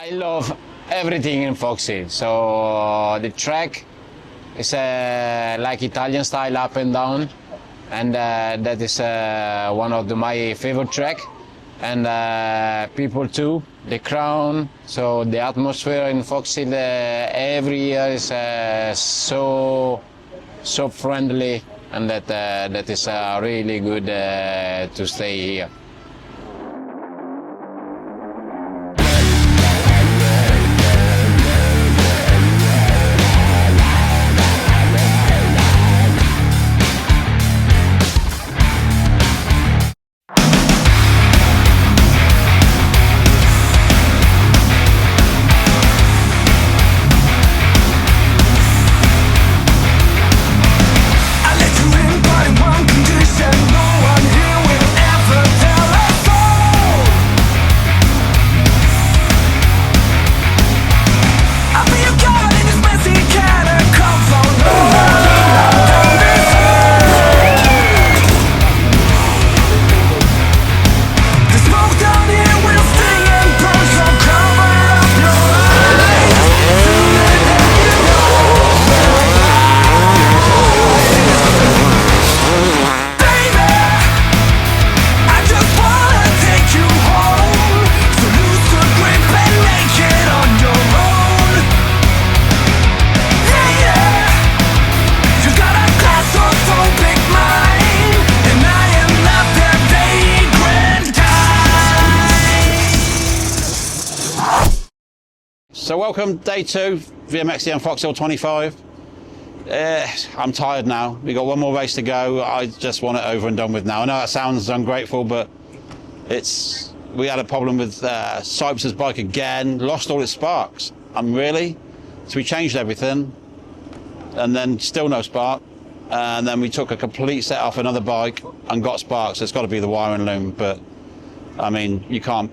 I love everything in Foxhill. So the track is like Italian style, up and down, and that is one of my favorite track. And people too, the crown. So the atmosphere in Foxhill every year is so friendly, and that is really good to stay here. So welcome, day 2, VMXdN Foxhill 25. I'm tired now. We've got one more race to go. I just want it over and done with now. I know that sounds ungrateful, but we had a problem with Cyprus's bike again, lost all its sparks. Really? So we changed everything, and then still no spark. And then we took a complete set off another bike and got sparks. It's got to be the wiring loom, but I mean, you can't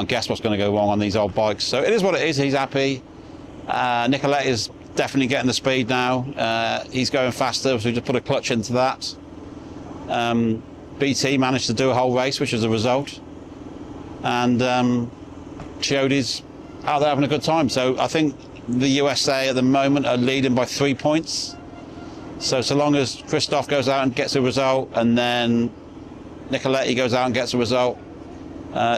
guess what's going to go wrong on these old bikes. So it is what it is. He's happy. Nicoletti is definitely getting the speed now. He's going faster, so we just put a clutch into that. BT managed to do a whole race, which is a result. And Chiodi's out there having a good time. So I think the USA at the moment are leading by 3 points. So long as Christophe goes out and gets a result, and then Nicoletti goes out and gets a result,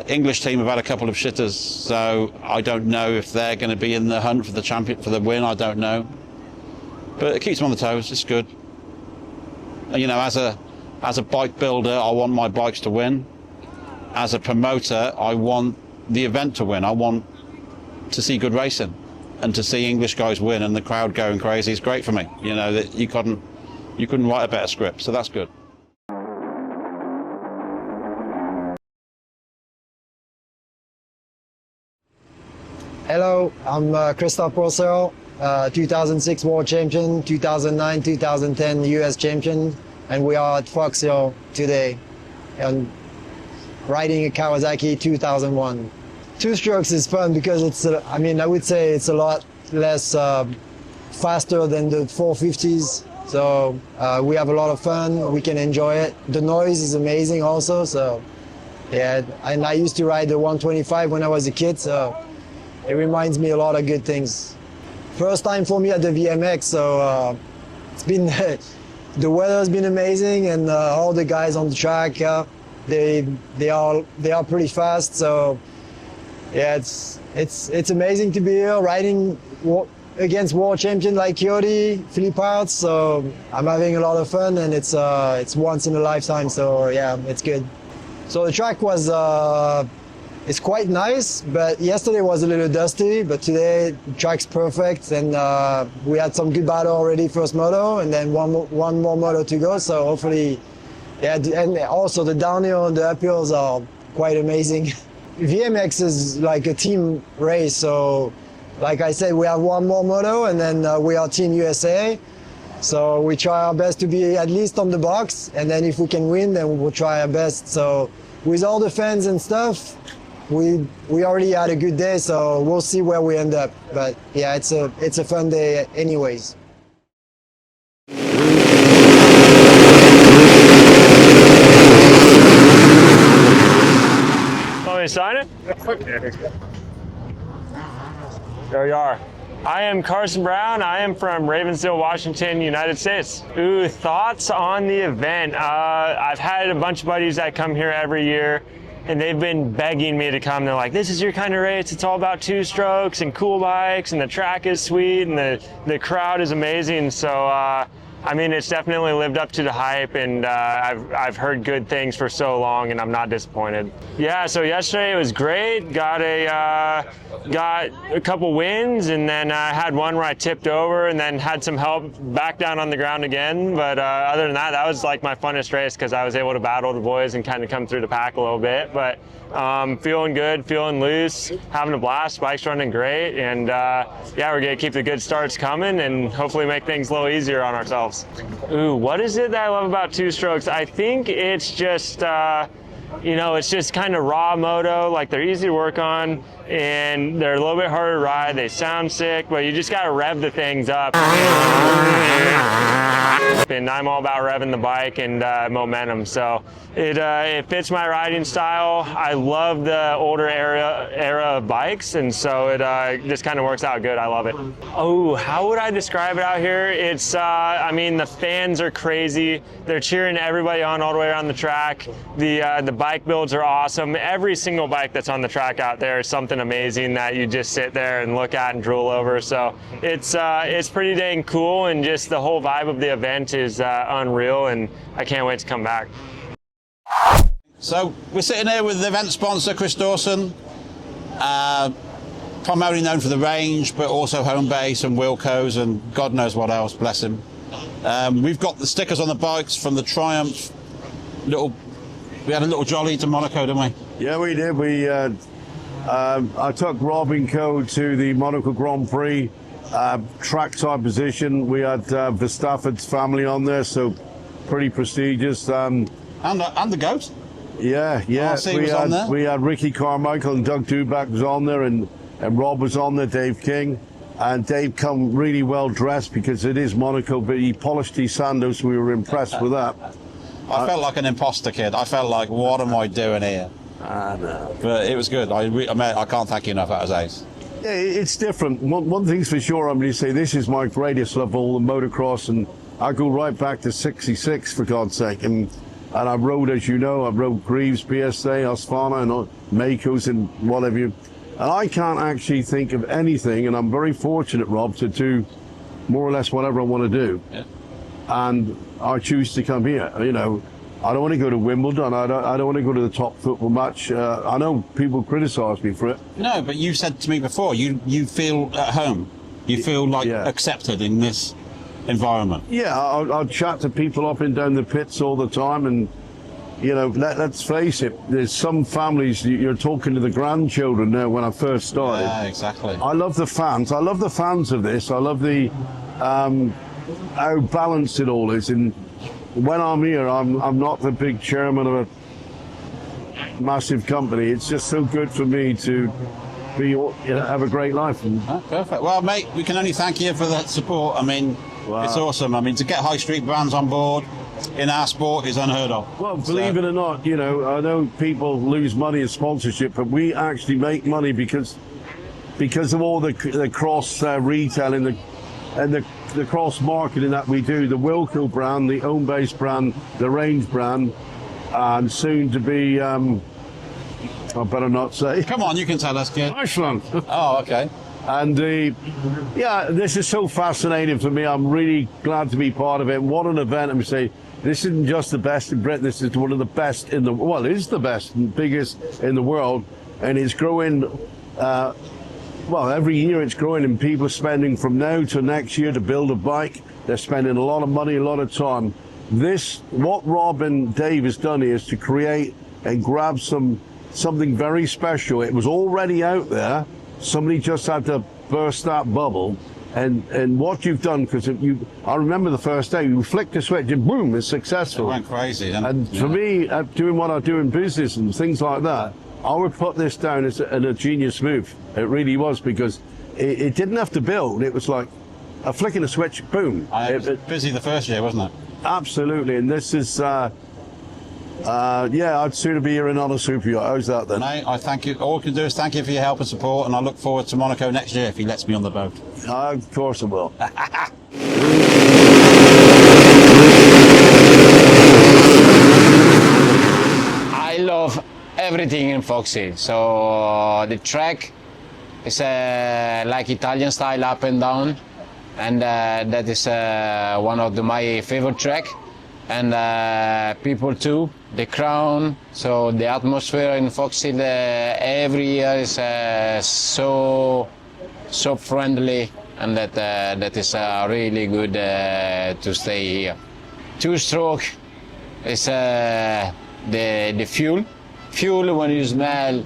English team have had a couple of shitters, so I don't know if they're going to be in the hunt for the champion, for the win. I don't know, but it keeps them on the toes. It's good. And, you know, as a bike builder, I want my bikes to win. As a promoter, I want the event to win. I want to see good racing, and to see English guys win and the crowd going crazy is great for me. You know, that you couldn't write a better script, so that's good. Hello, I'm Christophe Pourcel, 2006 World Champion, 2009, 2010 US Champion, and we are at Foxhill today and riding a Kawasaki 2001. Two strokes is fun because it's, I would say it's a lot less faster than the 450s. So we have a lot of fun, we can enjoy it. The noise is amazing also, so yeah, and I used to ride the 125 when I was a kid, so it reminds me a lot of good things. First time for me at the VMX, so it's been the weather's been amazing, and all the guys on the track, they are pretty fast. So yeah, it's amazing to be here riding against world champion like Chiodi, Philippaerts. So I'm having a lot of fun, and it's once in a lifetime. So yeah, it's good. So the track was. It's quite nice, but yesterday was a little dusty, but today the track's perfect, and we had some good battle already first moto, and then one more moto to go, so hopefully, yeah, and also the downhill and the uphills are quite amazing. VMX is like a team race, so like I said, we have one more moto, and then we are Team USA, so we try our best to be at least on the box, and then if we can win, then we'll try our best. So with all the fans and stuff, we already had a good day, so we'll see where we end up. But yeah, it's a fun day anyways. Want me to sign it? There we are. I am Carson Brown. I am from Ravensdale, Washington, United States. Ooh, thoughts on the event. I've had a bunch of buddies that come here every year, and they've been begging me to come. They're like, this is your kind of race. It's all about two strokes and cool bikes, and the track is sweet, and the crowd is amazing. So, I mean, it's definitely lived up to the hype, and I've heard good things for so long, and I'm not disappointed. Yeah, so yesterday it was great. Got a couple wins, and then I had one where I tipped over, and then had some help back down on the ground again. But other than that, that was like my funnest race because I was able to battle the boys and kind of come through the pack a little bit. But feeling good, feeling loose, having a blast. Bike's running great, and yeah, we're gonna keep the good starts coming and hopefully make things a little easier on ourselves. Ooh, what is it that I love about two strokes? I think it's just, you know, it's just kind of raw moto. Like, they're easy to work on, and they're a little bit harder to ride. They sound sick, but you just got to rev the things up. And I'm all about revving the bike and momentum. So it fits my riding style. I love the older era of bikes, and so it just kind of works out good. I love it. Oh, how would I describe it out here? It's, I mean, the fans are crazy. They're cheering everybody on all the way around the track. The bike builds are awesome. Every single bike that's on the track out there is something amazing that you just sit there and look at and drool over. So it's pretty dang cool, and just the whole vibe of the event is unreal, and I can't wait to come back. So we're sitting here with the event sponsor, Chris Dawson, primarily known for the range, but also home base and Wilco's and God knows what else, bless him. We've got the stickers on the bikes from the Triumph. We had a little jolly to Monaco, didn't we? Yeah, we did. I took Rob and Co to the Monaco Grand Prix trackside position. We had Verstappen's family on there, so pretty prestigious. And the goat. Yeah. RC was on there. We had Ricky Carmichael and Doug Duback was on there, and Rob was on there, Dave King. And Dave come really well dressed because it is Monaco, but he polished his sandals, so we were impressed with that. I felt like an imposter kid. I felt like, what am I doing here? I know. But it was good. I can't thank you enough. That was ace. Yeah, it's different. One thing's for sure, I'm going to say this is my greatest love of all the motocross, and I go right back to '66 for God's sake. And I rode, as you know, I rode Greaves, PSA, Osfana, and Makos, and whatever. And I can't actually think of anything, and I'm very fortunate, Rob, to do more or less whatever I want to do. Yeah. And I choose to come here. You know, I don't want to go to Wimbledon. I don't want to go to the top football match. I know people criticise me for it. No, but you said to me before, you feel at home. You feel like accepted in this environment. Yeah, I'll chat to people up and down the pits all the time, and you know, let's face it. There's some families you're talking to the grandchildren now. When I first started, yeah, exactly. I love the fans. I love the fans of this. I love the how balanced it all is. And when I'm here, I'm not the big chairman of a massive company. It's just so good for me to be, have a great life. Perfect. Well, mate, we can only thank you for that support. I mean, It's awesome. I mean, to get high street brands on board in our sport is unheard of. Well, believe it or not, you know, I know people lose money in sponsorship, but we actually make money because of all the cross retailing and the cross marketing that we do. The Wilco brand, the Home Base brand, the Range brand, and soon to be, I better not say. Come on, you can tell us, kid. Iceland. Oh, okay. And yeah, this is so fascinating for me. I'm really glad to be part of it. What an event. I'm saying, this isn't just the best in Britain. This is one of the best in the, well, it is the best and biggest in the world. And it's growing, well, every year it's growing, and people are spending from now to next year to build a bike. They're spending a lot of money, a lot of time. What Rob and Dave has done is to create and grab something very special. It was already out there. Somebody just had to burst that bubble, and what you've done, because I remember the first day you flicked a switch and boom, it's successful. It went crazy. And for me, doing what I do in business and things like that, I would put this down as a genius move. It really was, because it didn't have to build. It was like a flicking a switch, boom. It was busy the first year, wasn't it? Absolutely, and this is Yeah, I'd sooner be here in on a super yacht. How's that then? Mate, I thank you. All I can do is thank you for your help and support, and I look forward to Monaco next year if he lets me on the boat. Of course I will. I love everything in Foxhill. So the track is like Italian style up and down, and that is one of my favorite track. And people too, the crown. So the atmosphere in Foxhill every year is so friendly, and that is really good to stay here. Two-stroke is the fuel. Fuel, when you smell,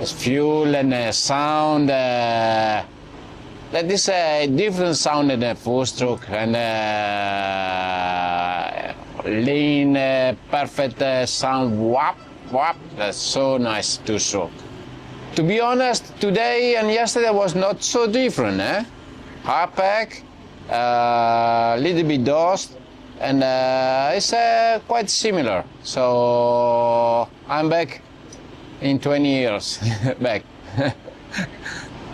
is fuel and sound. That is a different sound than a four-stroke, and lean, perfect sound. Whap, whap. That's so nice two-stroke. To be honest, today and yesterday was not so different. Hard pack, little bit dust, and it's quite similar. So I'm back in 20 years. Back.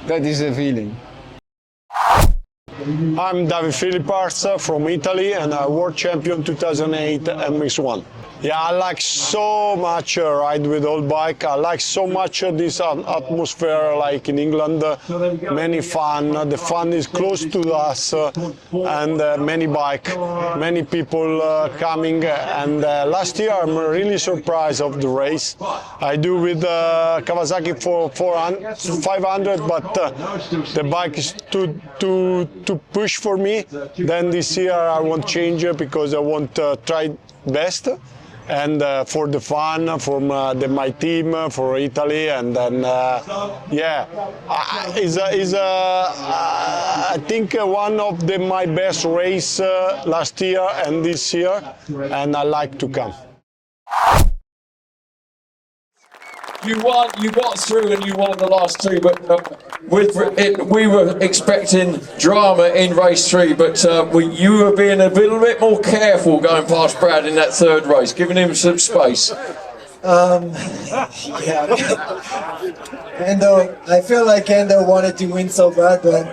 That is the feeling. I'm David Philippaerts from Italy, and I'm world champion 2008 MX1. Yeah, I like so much ride with old bike. I like so much this atmosphere, like in England. Many fun. The fun is close to us, and many bike, many people coming. And last year, I'm really surprised of the race. I do with Kawasaki for 500, but the bike is too push for me. Then this year, I want change because I want to try best. And for the fun, from my team, for Italy, and then yeah, I think one of my best race last year and this year, and I like to come. You won, you got through and you won the last two, but we were expecting drama in race 3, but you were being a little bit more careful going past Brad in that third race, giving him some space. Yeah. I feel like Endo wanted to win so bad, but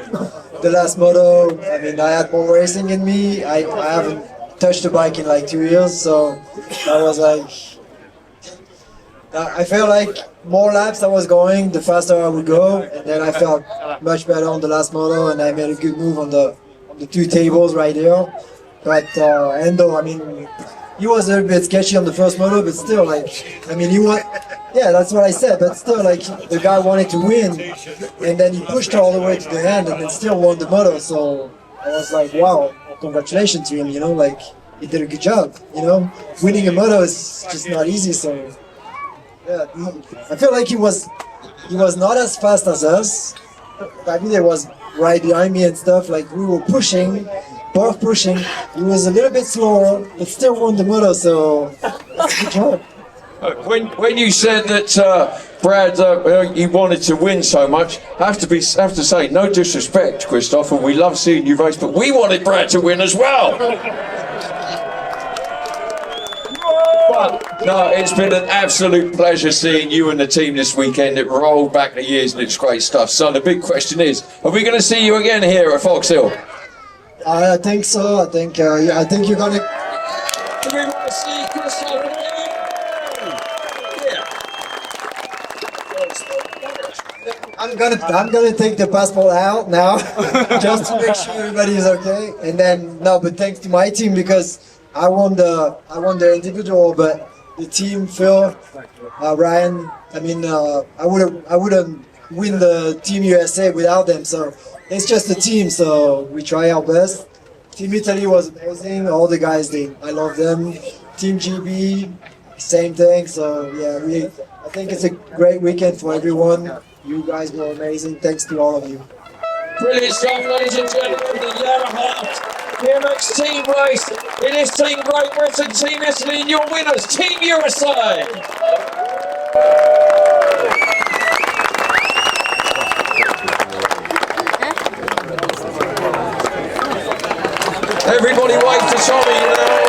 the last moto, I mean, I had more racing in me. I haven't touched the bike in like 2 years, so I was like, I felt like more laps I was going, the faster I would go, and then I felt much better on the last moto, and I made a good move on the 2 tables right there. But Endo, I mean, he was a little bit sketchy on the first moto, but still, like, I mean, yeah, that's what I said, but still, like, the guy wanted to win, and then he pushed all the way to the end, and then still won the moto, so I was like, wow, congratulations to him, you know, like, he did a good job, you know. Winning a moto is just not easy, so... Yeah, I feel like he was not as fast as us. I mean, he was right behind me and stuff. Like we were pushing, both pushing. He was a little bit slower, but still won the moto. So that's a good job. When you said that Brad, he wanted to win so much, I have to say, no disrespect, Christophe, and we love seeing you race, but we wanted Brad to win as well. But, no, it's been an absolute pleasure seeing you and the team this weekend. It rolled back the years and it's great stuff. So the big question is, are we going to see you again here at Foxhill? I think so. I think yeah, I think you're gonna. Do we want to see Christophe again? Yeah. I'm gonna take the passport out now, just to make sure everybody is okay. And then no, but thanks to my team because. I won the individual, but the team, Phil, Ryan. I mean, I wouldn't win the Team USA without them. So it's just a team. So we try our best. Team Italy was amazing. All the guys, I love them. Team GB, same thing. So yeah, I think it's a great weekend for everyone. You guys were amazing. Thanks to all of you. Brilliant stuff, ladies and gentlemen. The Yamaha VMX team race. It is Team Great Britain, Team Italy, and your winners, Team USA. Everybody wave to Tommy, you know.